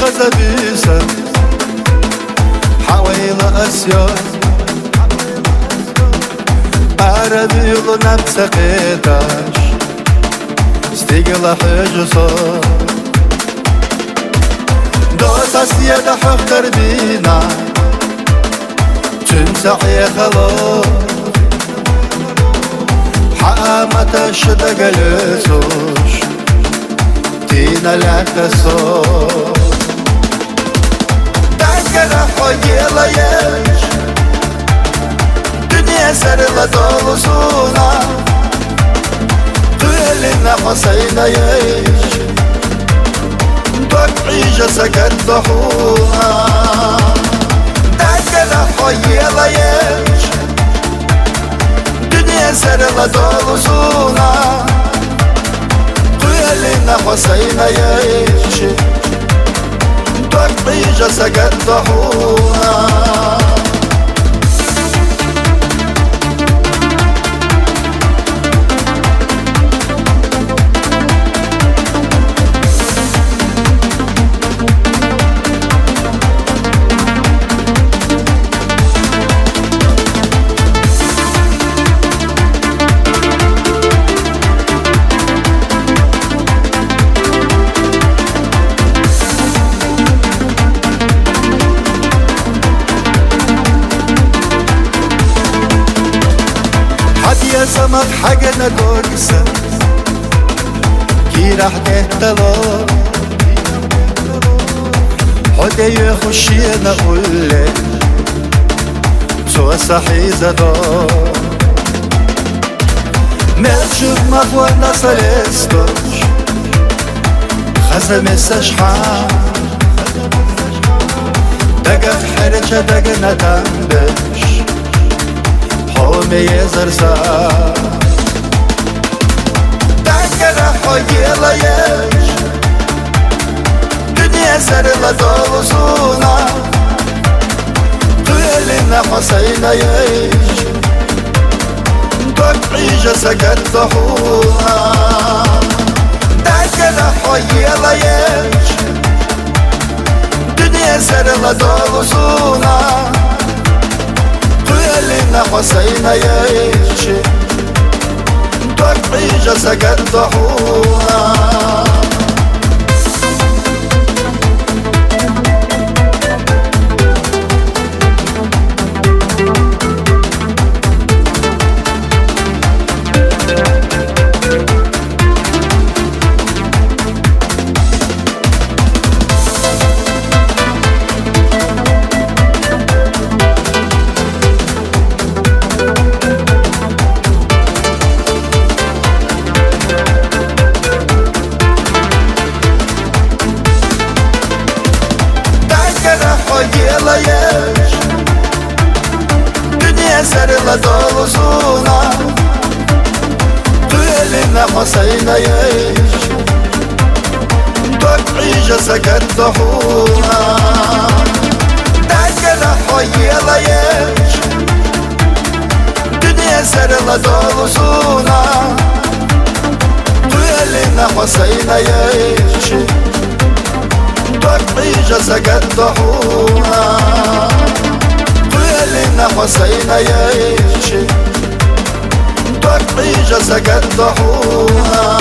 خزبيسة حويل أسيار عربي ظنب سقيتاش استيقل حجصار دوت أسياد حق دربينا تنسح يا خلاص حامة الشدق الاسوش تينا لك الصوت دنگل حقيلا يش دنيا سرلا دولسونا قيلنا حسين يش دقعيجة سكت ضحونا دنگل حقيلا يش دنيا سرلا دولسونا قيلنا حسين يش دقعيجة سكت ضحونا يا سمك حاجنا دوكسة كي راح تهتلا حدا يخشينا قولك سوى صحي زدار ملشوف مخوانا سلسكوش خزم السشحان دقا في حرجة دقا ندنبش حومي يزرسا دنگل حقيلا يش دنيا سرلا دولسونا قيلنا حسين يش دقعيجة سكت ضحونا دنگل حقيلا يش دنيا سرلا دولسونا قيلنا حسين يش دقعيجة سكت ضحونا حقيلا يش دنيا سرلا دولسونا قيلنا حسين يش دقعيجة سكت ضحونا دنگل حقيلا يش دنيا سرلا دولسونا قيلنا حسين يش دقعيجة سكت ضحونا قيلنا حسين يش دقعيجة سكت ضحونا